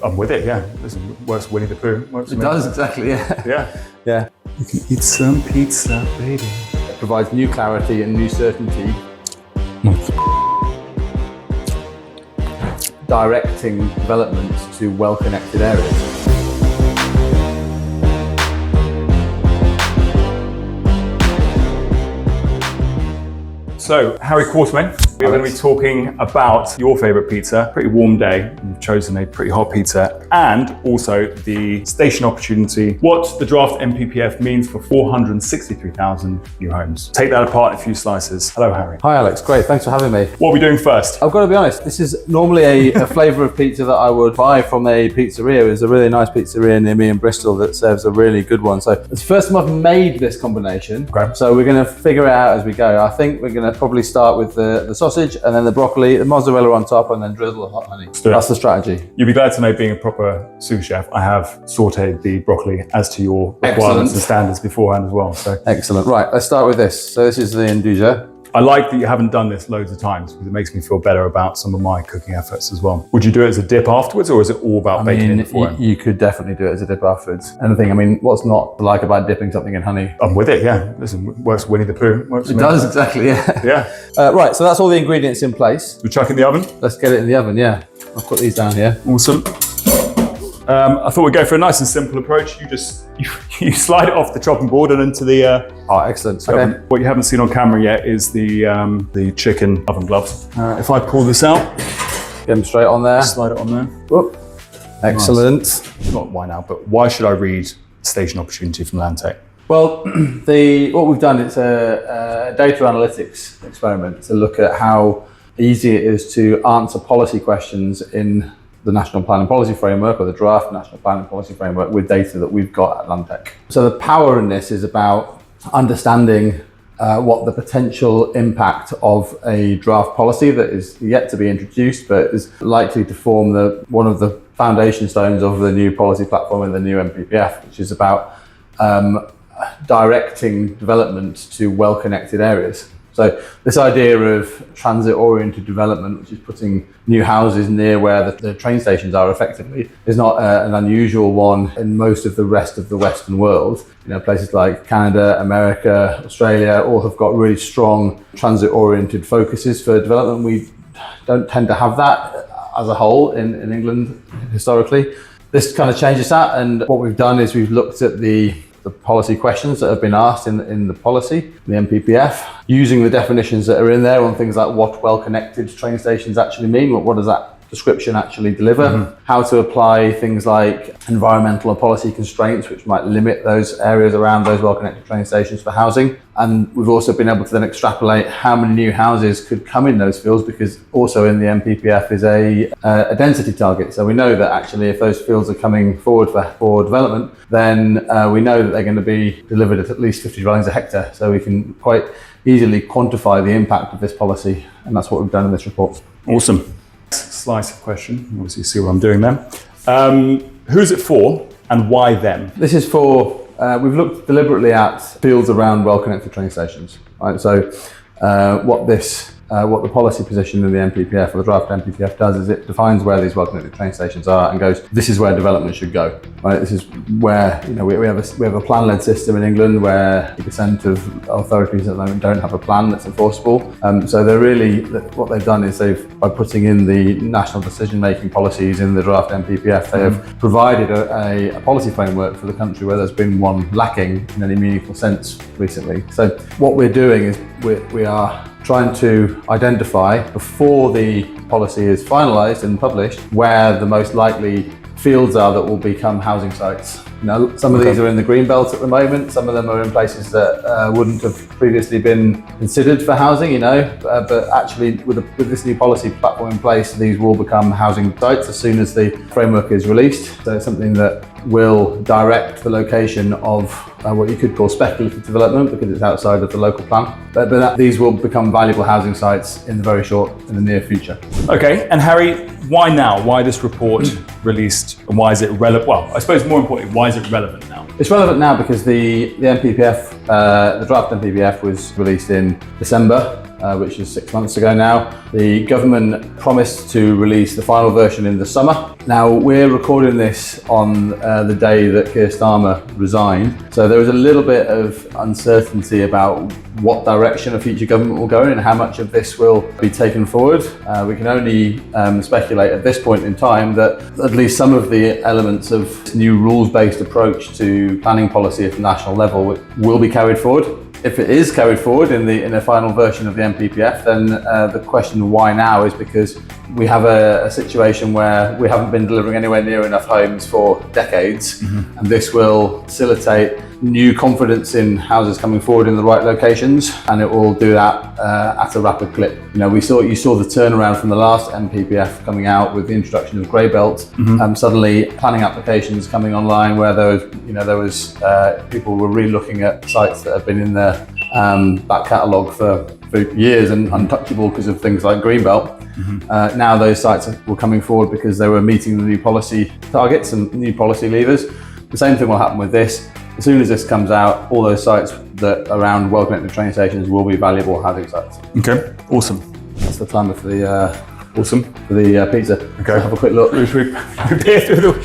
I'm with it, yeah. Listen, works Winnie the Pooh. Works It does, exactly, yeah. Yeah. Yeah. You can eat some pizza, baby. It provides new clarity and new certainty. Directing development to well-connected areas. So, Harry Quartermaine, we're going to be talking about your favourite pizza. Pretty warm day, you've chosen a pretty hot pizza, and also the station opportunity, what the draft NPPF means for 463,000 new homes. Take that apart in a few slices. Hello, Harry. Hi Alex, great, thanks for having me. What are we doing first? I've got to be honest, this is normally a flavour of pizza that I would buy from a pizzeria. There's a really nice pizzeria near me in Bristol that serves a really good one. So it's the first time I've made this combination. Okay. So we're going to figure it out as we go. I think we're going to probably start with the sausage and then the broccoli, the mozzarella on top, and then drizzle the hot honey. That's the strategy. You'll be glad to know, being a proper sous chef, I have sauteed the broccoli as to your requirements and standards beforehand as well. So excellent. Right, let's start with this. So this is the un-dooj-a. I like that you haven't done this loads of times because it makes me feel better about some of my cooking efforts as well. Would you do it as a dip afterwards, or is it all about baking it beforehand? You could definitely do it as a dip afterwards. Anything, what's not to like about dipping something in honey? I'm with it, yeah. Listen, works Winnie the Pooh. It does, exactly, yeah. Yeah. Right, so that's all the ingredients in place. We chuck in the oven? Let's get it in the oven, yeah. I'll put these down here. Awesome. I thought we'd go for a nice and simple approach. You slide it off the chopping board and into the oh, excellent. Okay. oven. What you haven't seen on camera yet is the chicken oven gloves. If I pull this out, get them straight on there. Slide it on there. Whoop. Excellent. Nice. Not why now, but why should I read Station Opportunity from LandTech? Well, what we've done, it's a data analytics experiment to look at how easy it is to answer policy questions in the National Planning Policy Framework, or the draft National Planning Policy Framework, with data that we've got at LandTech. So the power in this is about understanding what the potential impact of a draft policy that is yet to be introduced, but is likely to form one of the foundation stones of the new policy platform in the new NPPF, which is about directing development to well-connected areas. So this idea of transit-oriented development, which is putting new houses near where the train stations are effectively, is not an unusual one in most of the rest of the Western world. Places like Canada, America, Australia, all have got really strong transit-oriented focuses for development. We don't tend to have that as a whole in England historically. This kind of changes that, and what we've done is we've looked at the policy questions that have been asked in the policy, the NPPF, using the definitions that are in there on things like what well-connected train stations actually mean, what does that description actually deliver, how to apply things like environmental or policy constraints which might limit those areas around those well-connected train stations for housing. And we've also been able to then extrapolate how many new houses could come in those fields, because also in the NPPF is a density target. So we know that actually if those fields are coming forward for development, then we know that they're going to be delivered at least 50 dwellings a hectare. So we can quite easily quantify the impact of this policy, and that's what we've done in this report. Awesome. Slice of question, obviously you see what I'm doing there. Who's it for and why them? This is for, we've looked deliberately at fields around well-connected train stations. Right? So what the policy position in the NPPF, or the draft NPPF, does is it defines where these well-connected train stations are and goes, this is where development should go. Right? This is where we have a plan-led system in England where 80% of authorities at the moment don't have a plan that's enforceable. So they're really, what they've done is by putting in the national decision-making policies in the draft NPPF, they have provided a policy framework for the country where there's been one lacking in any meaningful sense recently. So what we're doing is we are trying to identify, before the policy is finalised and published, where the most likely fields are that will become housing sites. Some of these are in the green belt at the moment, some of them are in places that wouldn't have previously been considered for housing, but actually with this new policy platform in place, these will become housing sites as soon as the framework is released. So it's something that will direct the location of what you could call speculative development, because it's outside of the local plan. But these will become valuable housing sites in the near future. Okay, and Harry, why now? Why this report released, and why is it relevant? Well, I suppose more importantly, why is it relevant now? It's relevant now because the NPPF, the draft NPPF was released in December. which is 6 months ago now. The government promised to release the final version in the summer. Now, we're recording this on the day that Keir Starmer resigned, so there was a little bit of uncertainty about what direction a future government will go in and how much of this will be taken forward. We can only speculate at this point in time that at least some of the elements of new rules-based approach to planning policy at the national level will be carried forward. If it is carried forward in a final version of the NPPF, then the question why now is because we have a situation where we haven't been delivering anywhere near enough homes for decades, and this will facilitate new confidence in houses coming forward in the right locations, and it will do that at a rapid clip. You know, you saw the turnaround from the last NPPF coming out with the introduction of grey belt. Suddenly, planning applications coming online where there was people were really looking at sites that have been in their back catalogue for years and untouchable because of things like greenbelt. Now those sites were coming forward because they were meeting the new policy targets and new policy levers. The same thing will happen with this. As soon as this comes out, all those sites that around well-connected train stations will be valuable housing sites. Okay, awesome. That's the timer for the pizza. Okay, so have a quick look. Should we peer through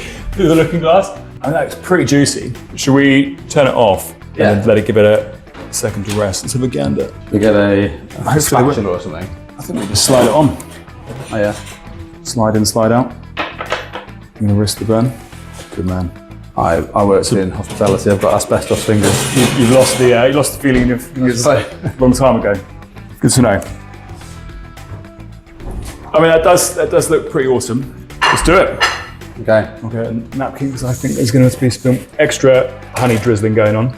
the looking glass? I mean, that's pretty juicy. Should we turn it off and let it give it a second to rest? Let's have a gander. We get a spatula or something. I think we just slide it on. Oh yeah. Slide in, slide out. I'm gonna risk the burn. Good man. I worked in hospitality. I've got asbestos fingers. You lost the feeling in your fingers a long time ago. Good to know. I mean, that does look pretty awesome. Let's do it. Okay. Okay, napkin, because I think there's going to be some extra honey drizzling going on.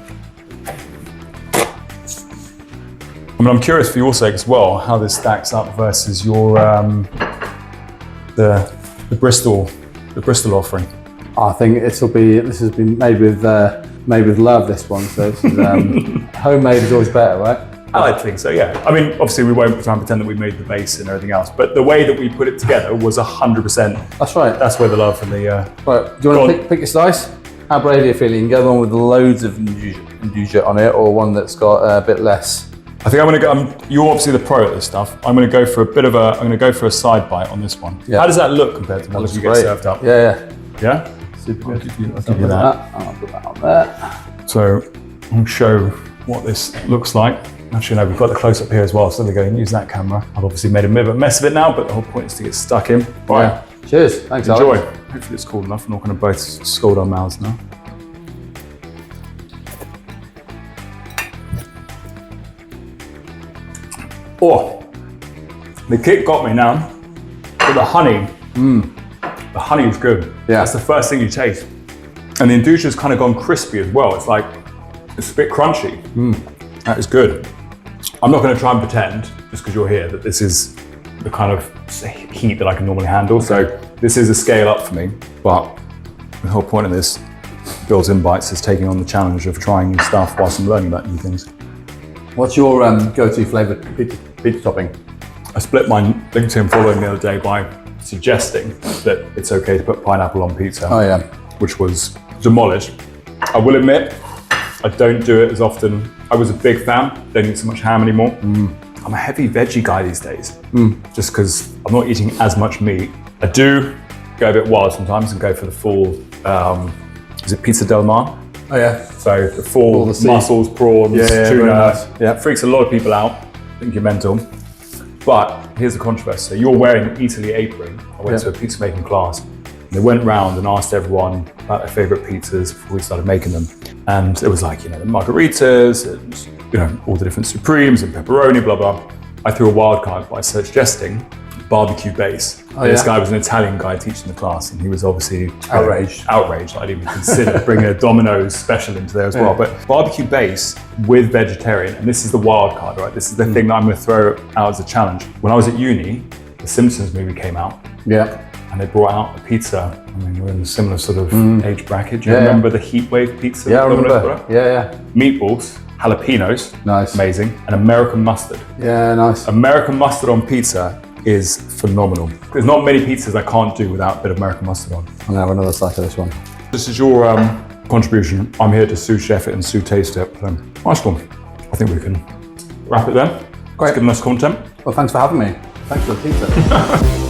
I mean, I'm curious for your sake as well how this stacks up versus your the Bristol offering. I think this has been made with love. This one, so this is, homemade is always better, right? I like to think so, yeah. I mean, obviously we won't try and pretend that we made the base and everything else, but the way that we put it together was 100%. That's right. That's where the love from the. Right. Do you want to pick a slice? How brave are you feeling? You can go one with loads of un-dooj-a on it, or one that's got a bit less. I think I'm going to go. You're obviously the pro at this stuff. I'm going to go for a side bite on this one. Yeah. How does that look compared to what you get served up? Yeah. Yeah. Super I'll good. give you that. I'll put that on there. So I'll show what this looks like. Actually, no, we've got the close up here as well, so there we go, and use that camera. I've obviously made a bit of a mess of it now, but the whole point is to get stuck in. Right. Yeah. Cheers. Thanks, Enjoy. Alex. Hopefully it's cool enough. We're not going to both scald our mouths now. Oh, the kick got me now, but the honey is good. Yeah. That's the first thing you taste. And the un-dooj-a's kind of gone crispy as well. It's a bit crunchy. That is good. I'm not going to try and pretend, just because you're here, that this is the kind of heat that I can normally handle. So this is a scale up for me, but the whole point of this Built InBites is taking on the challenge of trying new stuff whilst I'm learning about new things. What's your go-to flavoured pizza topping? I split my LinkedIn following the other day by suggesting that it's okay to put pineapple on pizza. Oh yeah. Which was demolished. I will admit, I don't do it as often. I was a big fan, don't eat so much ham anymore. I'm a heavy veggie guy these days, just because I'm not eating as much meat. I do go a bit wild sometimes and go for the full, is it pizza del mar? Oh yeah. So the full mussels, prawns, tuna. Nice. Yeah, it freaks a lot of people out. I think you're mental. But here's the controversy. So you're wearing an Italy apron. I went to a pizza making class. They went round and asked everyone about their favourite pizzas before we started making them. And it was like, the margaritas and, all the different supremes and pepperoni, blah, blah. I threw a wild card by suggesting barbecue base. This guy was an Italian guy teaching the class, and he was obviously outraged that I'd even consider bringing a Domino's special into there as well. But barbecue base with vegetarian, and this is the wild card, right? This is the thing that I'm going to throw out as a challenge. When I was at uni, the Simpsons movie came out. Yeah. And they brought out a pizza. I mean, we're in a similar sort of age bracket. Do you remember the Heatwave pizza? Yeah, I remember. Yeah. Meatballs, jalapenos. Nice. Amazing. And American mustard. Yeah, nice. American mustard on pizza is phenomenal. There's not many pizzas I can't do without a bit of American mustard on. I'm gonna have another slice of this one. This is your contribution. I'm here to sous chef it and sous taste it. So, nice one. I think we can wrap it there. Great. It's given us content. Well, thanks for having me. Thanks for the pizza.